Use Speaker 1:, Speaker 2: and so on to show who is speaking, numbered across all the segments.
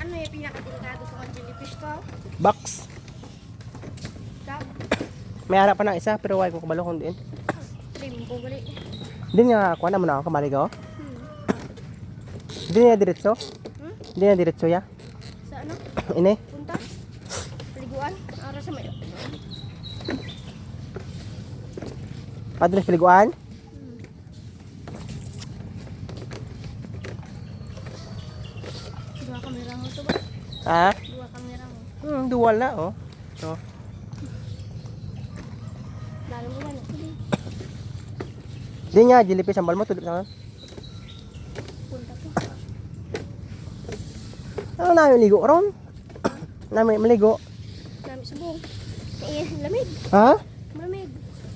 Speaker 1: Ano yung pinakadelikado sa kong jellyfish to?
Speaker 2: Box.
Speaker 1: Dap.
Speaker 2: May harap pa ng isa pero wala ko kabalo kung diin.
Speaker 1: Limbo gali.
Speaker 2: Hindi nga kuha naman ako kamali ko. Hindi niya diretso. Hindi niya diretso ya.
Speaker 1: Sa ano?
Speaker 2: Ini.
Speaker 1: Punta? Paliguan? Ara sa mayo.
Speaker 2: Padres piliguan.
Speaker 1: Dua kamera mo to ba?
Speaker 2: Ha?
Speaker 1: Dua kamera mo.
Speaker 2: Dual na oh. So,
Speaker 1: Lalo mo man.
Speaker 2: di niya jellyfish ang balmo tulip sa.
Speaker 1: Punta to.
Speaker 2: Ano na yung ligo ron? Namin maligo.
Speaker 1: Dami subong. Eh, lamig.
Speaker 2: Ha?
Speaker 1: Malamig.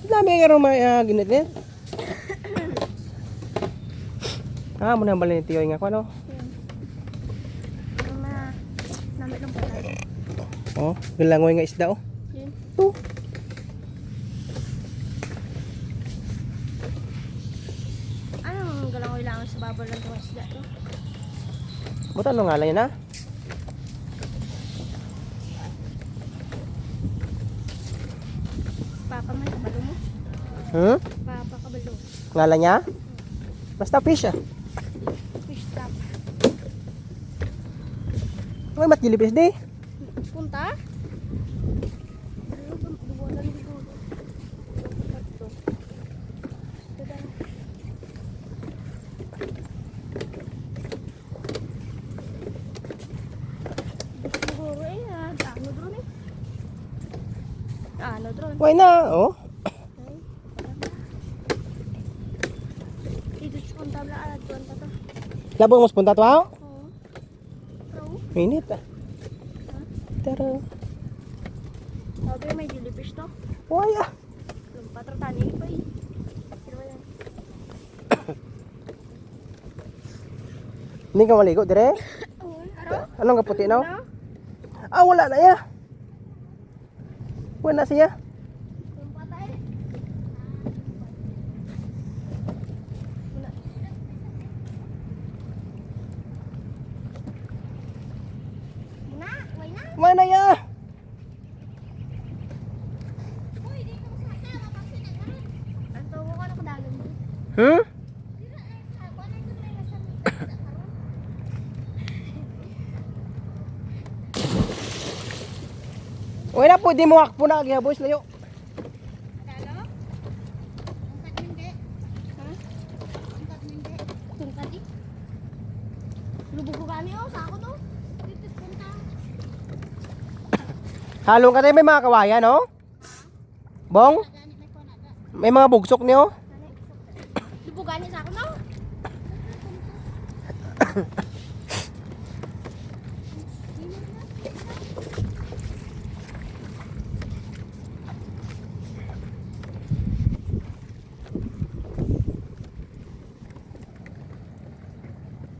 Speaker 2: Dami nga ron may ginit-ginit. Ah, muna balin tiyo nga ko ano.
Speaker 1: Ang na namit lang pala.
Speaker 2: Oh, galangoy nga isda oh.
Speaker 1: Yun.
Speaker 2: To.
Speaker 1: Anong galangoy lang sa babal ng tuwas isda to?
Speaker 2: Buta ano nga lang yun ha?
Speaker 1: Papa man kabalo mo. Papa kabalo.
Speaker 2: Ngalan niya? Basta fish ah.
Speaker 1: Fish trap.
Speaker 2: May mat jellyfish di.
Speaker 1: Punta? Duwalan dito. Tatlo. Tada. Siguro ano drone eh? Ano drone?
Speaker 2: Why na? Oh.
Speaker 1: Dito sa kontabla alat doon pa to.
Speaker 2: Labong mo punta to ha?
Speaker 1: Oo. Pro?
Speaker 2: Minit ah. Tara.
Speaker 1: Sabi may jellyfish to.
Speaker 2: Why ah?
Speaker 1: Lumpat tani pa eh. Pero yan.
Speaker 2: Hindi ka maligo dire?
Speaker 1: Aro?
Speaker 2: Anong kaputi na?
Speaker 1: Ano?
Speaker 2: Ah, wala na ya. Wala na siya.
Speaker 1: Lumpat ay. Muna, why na?
Speaker 2: Mana ya?
Speaker 1: Ang tawo ko na kadagan mo.
Speaker 2: Hmm? Wala po, di mo akpo na agya boys layo.
Speaker 1: Dalo? Ang hindi. Ha? Ang hindi. Tungkad eh. Lubog ko gani oh, sa ako to. Dito punta.
Speaker 2: Halong ka tayo may mga kawayan, no? Bong? May mga bugsok niyo?
Speaker 1: Lubog gani sa ako no.